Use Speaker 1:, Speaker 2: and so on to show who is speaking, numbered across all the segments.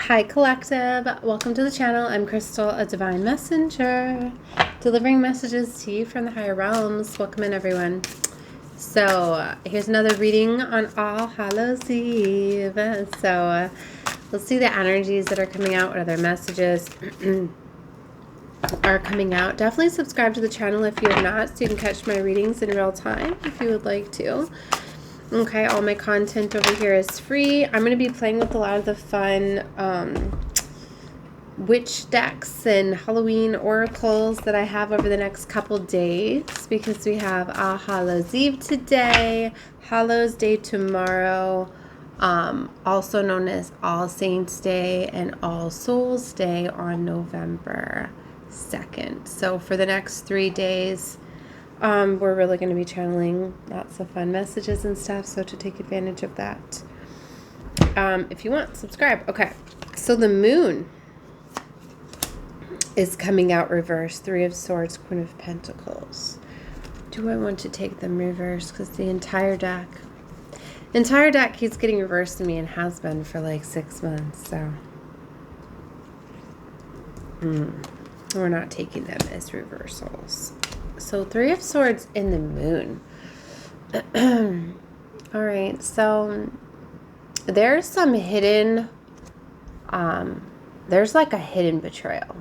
Speaker 1: Hi Collective, welcome to the channel. I'm Crystal, a divine messenger, delivering messages to you from the higher realms. Welcome in everyone. So here's another reading on All Hallows Eve. So let's see the energies that are coming out, what other messages are coming out. Definitely subscribe to the channel if you have not, so you can catch my readings in real time if you would like to. Okay, all my content over here is free. I'm going to be playing with a lot of the fun witch decks and Halloween oracles that I have over the next couple days, because we have All Hallows Eve today, Hallows Day tomorrow, also known as All Saints Day, and All Souls Day on November 2nd. So for the next 3 days, we're really going to be channeling lots of fun messages and stuff, so to take advantage of that. If you want, subscribe. Okay, so the moon is coming out reverse. 3 of Swords, Queen of Pentacles. Do I want to take them reverse? Because the entire deck keeps getting reversed to me and has been for like 6 months, so we're not taking them as reversals. So 3 of Swords in the moon. All right, so there's some hidden, there's like a hidden betrayal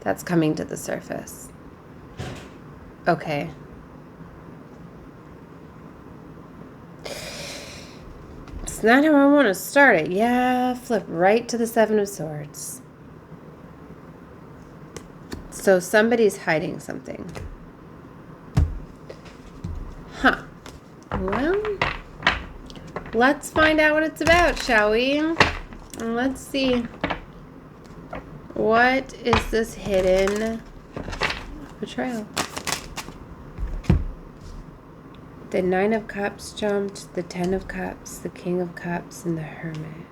Speaker 1: that's coming to the surface. Okay. It's not how I want to start it. Yeah, flip right to the 7 of Swords. So somebody's hiding something. Huh. Well, let's find out what it's about, shall we? Let's see. What is this hidden betrayal? The 9 of Cups jumped, the 10 of Cups, the King of Cups, and the Hermit.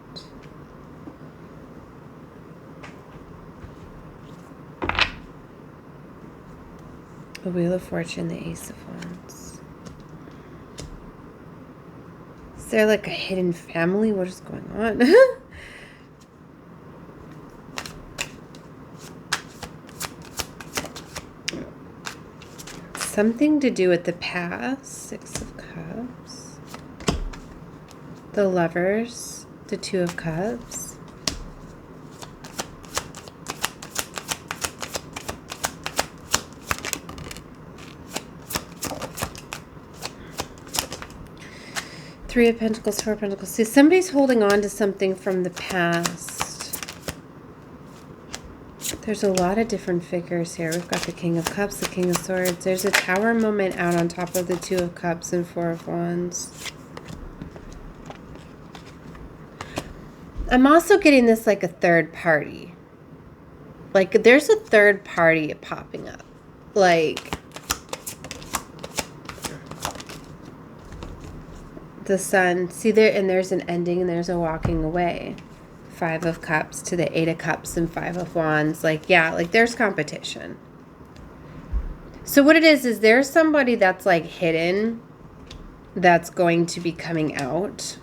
Speaker 1: The Wheel of Fortune, the Ace of Wands. Is there like a hidden family? What is going on? Something to do with the past. 6 of Cups. The Lovers, the 2 of Cups. Three of Pentacles, 4 of Pentacles. See, somebody's holding on to something from the past. There's a lot of different figures here. We've got the King of Cups, the King of Swords. There's a Tower moment out on top of the 2 of Cups and 4 of Wands. I'm also getting this like a third party. Like there's a third party popping up. Like the Sun. See there, and there's an ending and there's a walking away. 5 of Cups to the 8 of Cups and 5 of Wands. Like, yeah, like there's competition. So what it is there's somebody that's like hidden that's going to be coming out.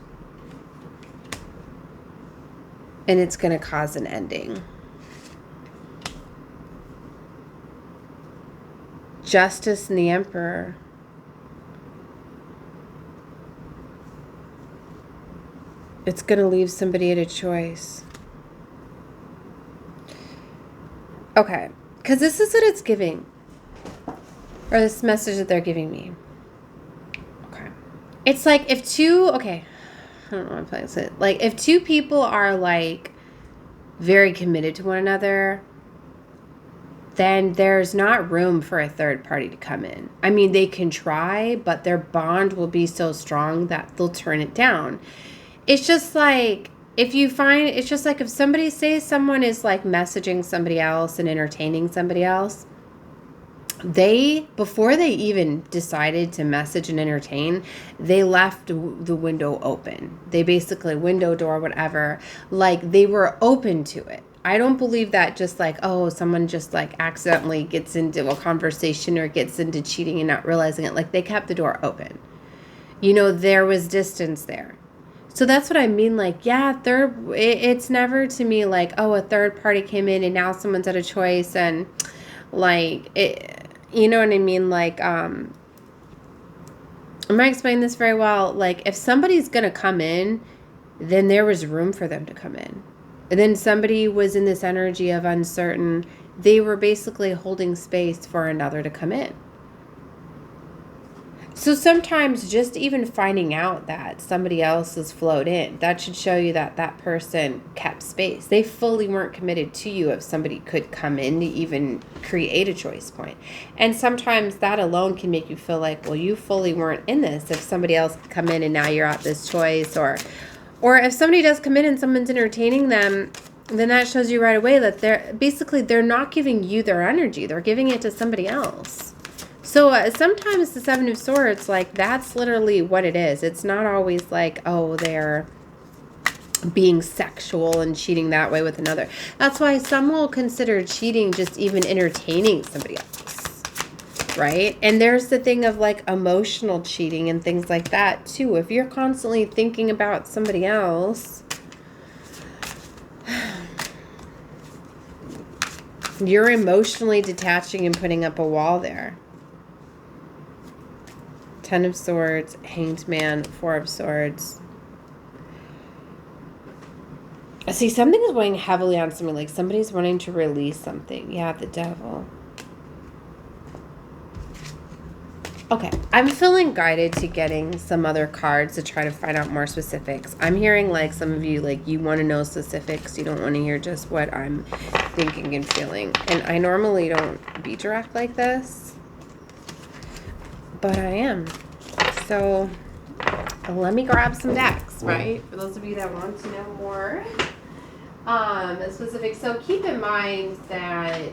Speaker 1: And it's going to cause an ending. Justice and the Emperor. It's going to leave somebody at a choice. Okay. Because this is what it's giving. Or this message that they're giving me. Okay. It's like if two... Okay. I don't know how I'm playing this. Like if 2 people are like very committed to one another, then there's not room for a third party to come in. I mean, they can try, but their bond will be so strong that they'll turn it down. It's just like, if you find, it's just like if somebody, say someone is like messaging somebody else and entertaining somebody else, before they even decided to message and entertain, they left the window open. They basically, window, door, whatever, like they were open to it. I don't believe that just like, oh, someone just like accidentally gets into a conversation or gets into cheating and not realizing it. Like they kept the door open. You know, there was distance there. So that's what I mean. Like, yeah, it's never to me like, oh, a third party came in and now someone's at a choice. And like, you know what I mean? Like, am I explaining this very well? Like, if somebody's going to come in, then there was room for them to come in. And then somebody was in this energy of uncertain. They were basically holding space for another to come in. So sometimes just even finding out that somebody else has flowed in, that should show you that that person kept space. They fully weren't committed to you if somebody could come in to even create a choice point. And sometimes that alone can make you feel like, well, you fully weren't in this if somebody else could come in and now you're at this choice. Or if somebody does come in and someone's entertaining them, then that shows you right away that they're not giving you their energy. They're giving it to somebody else. So sometimes the Seven of Swords, like, that's literally what it is. It's not always like, oh, they're being sexual and cheating that way with another. That's why some will consider cheating just even entertaining somebody else, right? And there's the thing of, like, emotional cheating and things like that, too. If you're constantly thinking about somebody else, you're emotionally detaching and putting up a wall there. Ten of Swords, Hanged Man, Four of Swords. See, something is weighing heavily on something. Like somebody's wanting to release something. Yeah, the Devil. Okay, I'm feeling guided to getting some other cards to try to find out more specifics. I'm hearing like some of you, like, you want to know specifics. You don't want to hear just what I'm thinking and feeling. And I normally don't be direct like this, but I am. So let me grab some decks, right? For those of you that want to know more specifics. So keep in mind that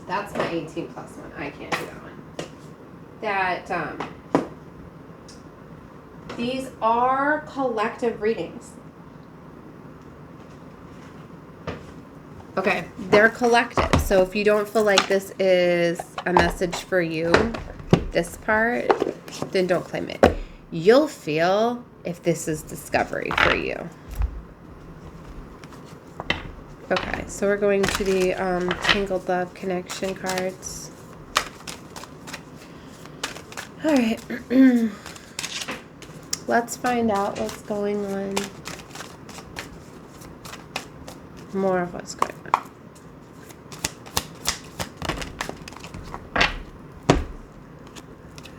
Speaker 1: that's my 18 plus one. I can't do that one. That these are collective readings. Okay, they're collective. So if you don't feel like this is a message for you, this part, then don't claim it. You'll feel if this is discovery for you. Okay, so we're going to the Tangled Love Connection cards. All right. Let's find out what's going on. More of what's going on.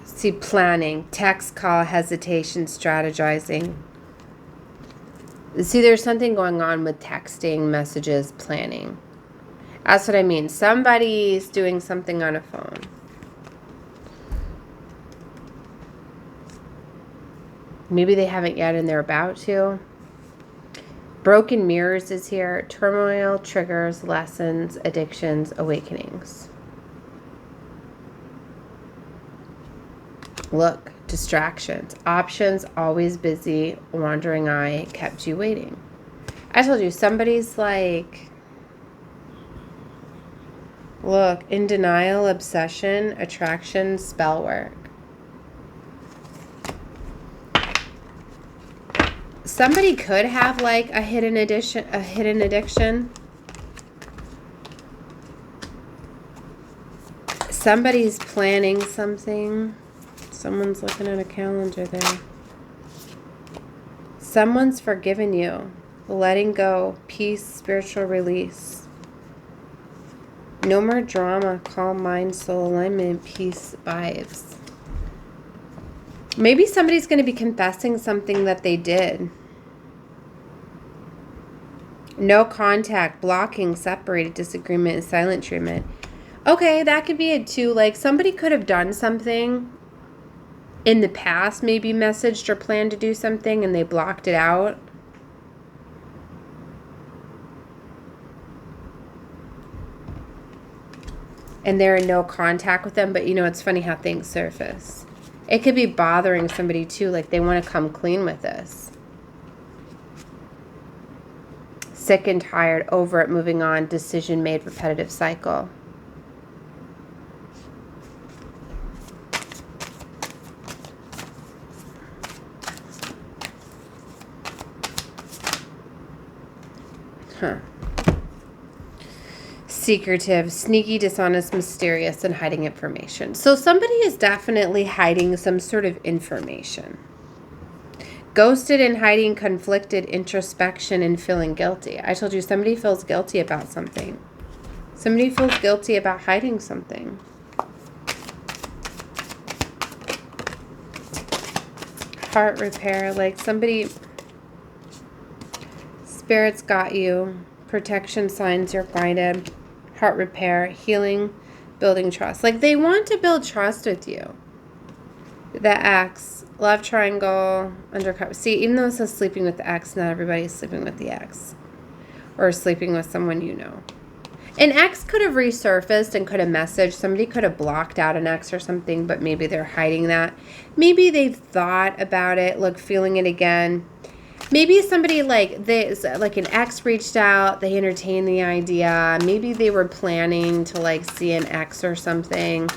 Speaker 1: See, planning, text, call, hesitation, strategizing. See, there's something going on with texting, messages, planning. That's what I mean. Somebody's doing something on a phone. Maybe they haven't yet and they're about to. Broken mirrors is here. Turmoil, triggers, lessons, addictions, awakenings. Look, distractions. Options, always busy. Wandering eye, kept you waiting. I told you, somebody's like, look, in denial, obsession, attraction, spell work. Somebody could have like a hidden addiction. Somebody's planning something. Someone's looking at a calendar there. Someone's forgiven you. Letting go. Peace. Spiritual release. No more drama. Calm mind. Soul alignment. Peace. Vibes. Maybe somebody's going to be confessing something that they did. No contact. Blocking. Separated. Disagreement. And silent treatment. Okay, that could be it too. Like somebody could have done something in the past, maybe messaged or planned to do something and they blocked it out. And they're in no contact with them, but you know, it's funny how things surface. It could be bothering somebody too, like they want to come clean with this. Sick and tired, over it, moving on, decision made, repetitive cycle. Huh. Secretive, sneaky, dishonest, mysterious, and hiding information. So somebody is definitely hiding some sort of information. Ghosted and hiding, conflicted, introspection, and feeling guilty. I told you somebody feels guilty about something. Somebody feels guilty about hiding something. Heart repair, like somebody, spirits got you. Protection signs, you're guided. Heart repair, healing, building trust. Like they want to build trust with you. The X, love triangle, undercover. See, even though it says sleeping with the X, not everybody's sleeping with the X. Or sleeping with someone you know. An ex could have resurfaced and could have messaged. Somebody could have blocked out an ex or something, but maybe they're hiding that. Maybe they've thought about it, like feeling it again. Maybe somebody like an ex reached out, they entertained the idea. Maybe they were planning to like see an ex or something.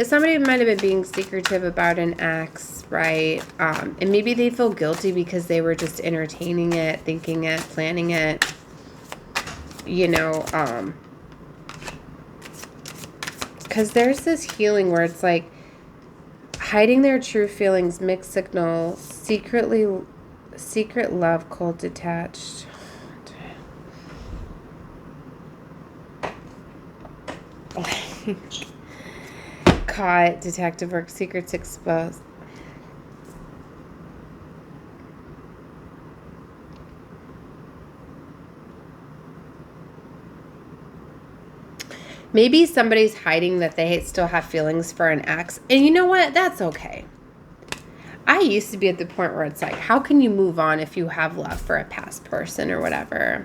Speaker 1: Somebody might have been being secretive about an ex, right? And maybe they feel guilty because they were just entertaining it, thinking it, planning it. You know, because there's this healing where it's like hiding their true feelings, mixed signals, secret love, cold, detached. Caught, detective work, secrets exposed. Maybe somebody's hiding that they still have feelings for an ex. And you know what? That's okay. I used to be at the point where it's like, how can you move on if you have love for a past person or whatever?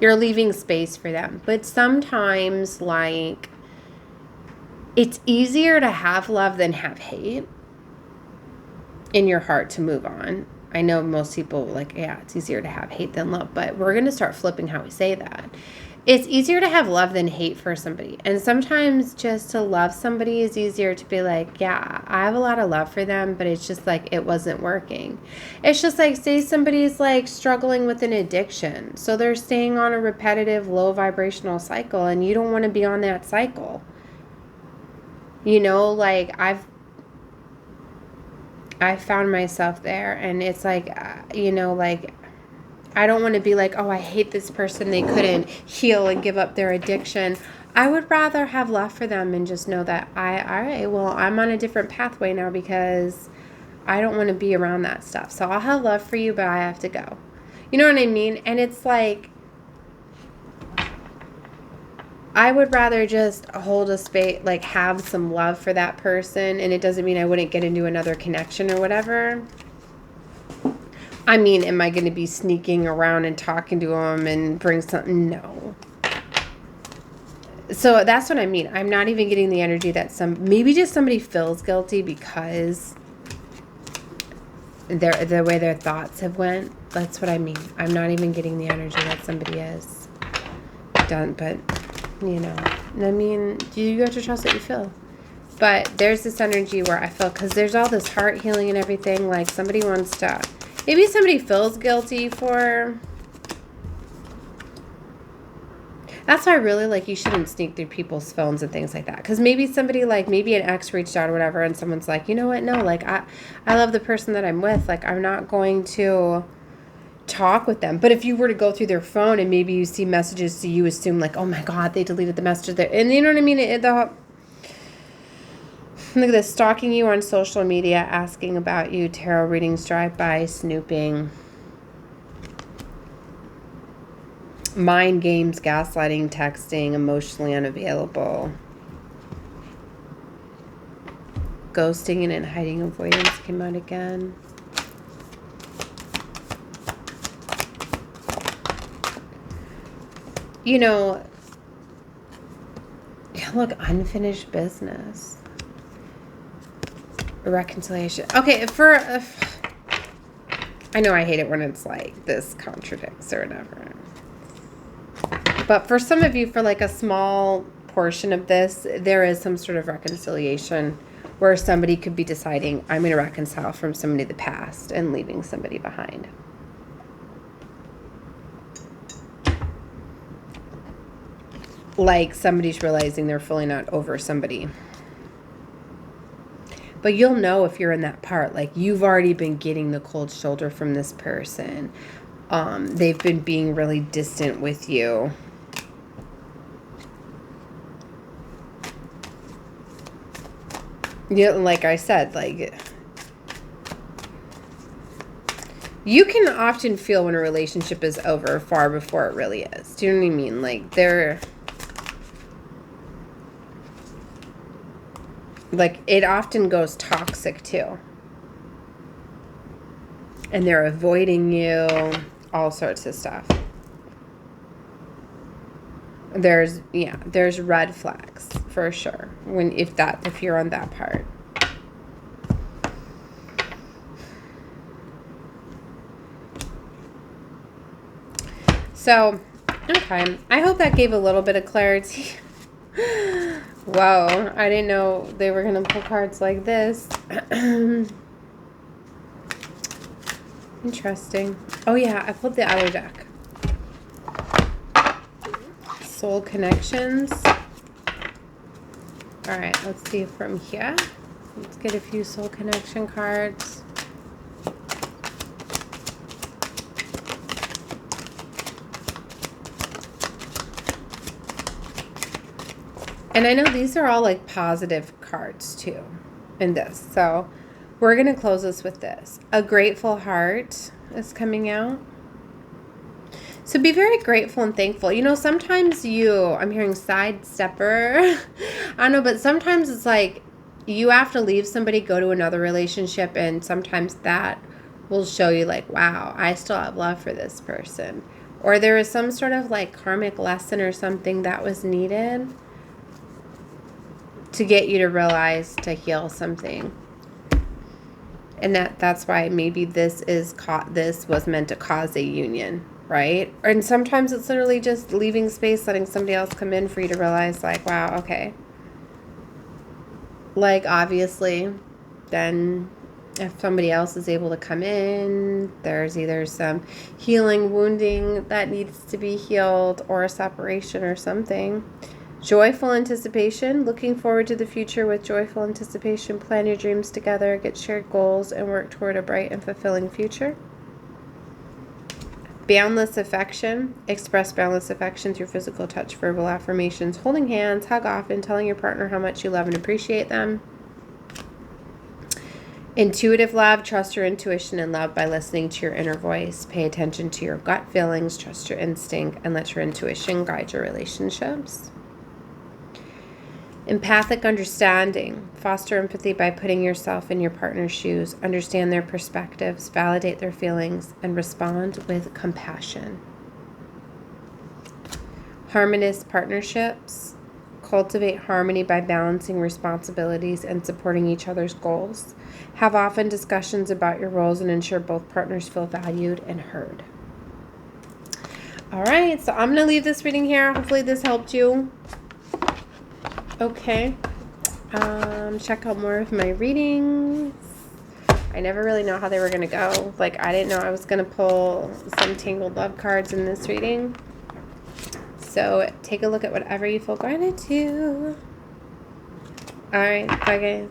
Speaker 1: You're leaving space for them. But sometimes, like, it's easier to have love than have hate in your heart to move on. I know most people like, yeah, it's easier to have hate than love, but we're going to start flipping how we say that. It's easier to have love than hate for somebody. And sometimes just to love somebody is easier to be like, yeah, I have a lot of love for them, but it's just like it wasn't working. It's just like, say somebody's like struggling with an addiction. So they're staying on a repetitive low vibrational cycle and you don't want to be on that cycle. You know, like I've found myself there and it's like, you know, like I don't want to be like, oh, I hate this person. They couldn't heal and give up their addiction. I would rather have love for them and just know that all right, well, I'm on a different pathway now because I don't want to be around that stuff. So I'll have love for you, but I have to go. You know what I mean? And it's like, I would rather just hold a space, like have some love for that person. And it doesn't mean I wouldn't get into another connection or whatever. I mean, am I going to be sneaking around and talking to them and bring something? No. So that's what I mean. I'm not even getting the energy that maybe just somebody feels guilty because the way their thoughts have went. That's what I mean. I'm not even getting the energy that somebody is done, but you know, I mean, you have to trust what you feel. But there's this energy where I feel, because there's all this heart healing and everything, like somebody wants to. Maybe somebody feels guilty for... That's why I really like you shouldn't sneak through people's phones and things like that. Because maybe somebody like, maybe an ex reached out or whatever and someone's like, you know what, no, like I love the person that I'm with. Like I'm not going to talk with them. But if you were to go through their phone and maybe you see messages, so you assume like, oh my God, they deleted the message there. And you know what I mean? Look at this, stalking you on social media, asking about you, tarot readings, drive-by, snooping, mind games, gaslighting, texting, emotionally unavailable, ghosting and hiding, avoidance came out again. You know, look, unfinished business. Reconciliation. Okay, I know I hate it when it's like this contradicts or whatever. But for some of you, for like a small portion of this, there is some sort of reconciliation where somebody could be deciding, I'm going to reconcile from somebody of the past and leaving somebody behind. like somebody's realizing they're fully not over somebody. But you'll know if you're in that part. Like, you've already been getting the cold shoulder from this person. They've been being really distant with you. Yeah, like I said, like, you can often feel when a relationship is over far before it really is. Do you know what I mean? Like, like, it often goes toxic too. And they're avoiding you, all sorts of stuff. There's red flags for sure if you're on that part. So, okay. I hope that gave a little bit of clarity. Whoa, I didn't know they were going to pull cards like this. Interesting. Oh yeah, I pulled the other deck. Soul connections. All right, let's see from here. Let's get a few soul connection cards. And I know these are all like positive cards too in this. So we're going to close this with this. A grateful heart is coming out. So be very grateful and thankful. You know, sometimes I'm hearing sidestepper. I don't know, but sometimes it's like you have to leave somebody, go to another relationship, and sometimes that will show you like, wow, I still have love for this person. Or there is some sort of like karmic lesson or something that was needed to get you to realize to heal something. And that's why maybe this was meant to cause a union, right? And sometimes it's literally just leaving space, letting somebody else come in for you to realize like, wow, okay. Like, obviously, then if somebody else is able to come in, there's either some healing, wounding that needs to be healed, or a separation or something. Joyful anticipation, looking forward to the future with joyful anticipation. Plan your dreams together, get shared goals, and work toward a bright and fulfilling future. Boundless affection, express boundless affection through physical touch, verbal affirmations, holding hands, hug often, telling your partner how much you love and appreciate them. Intuitive love, trust your intuition and love by listening to your inner voice. Pay attention to your gut feelings, trust your instinct, and let your intuition guide your relationships. Empathic understanding. Foster empathy by putting yourself in your partner's shoes. Understand their perspectives, validate their feelings, and respond with compassion. Harmonious partnerships. Cultivate harmony by balancing responsibilities and supporting each other's goals. Have often discussions about your roles and ensure both partners feel valued and heard. All right, so I'm going to leave this reading here. Hopefully this helped you. Okay, check out more of my readings. I never really know how they were going to go. Like, I didn't know I was going to pull some Tangled Love cards in this reading. So take a look at whatever you feel guided to. All right, bye guys.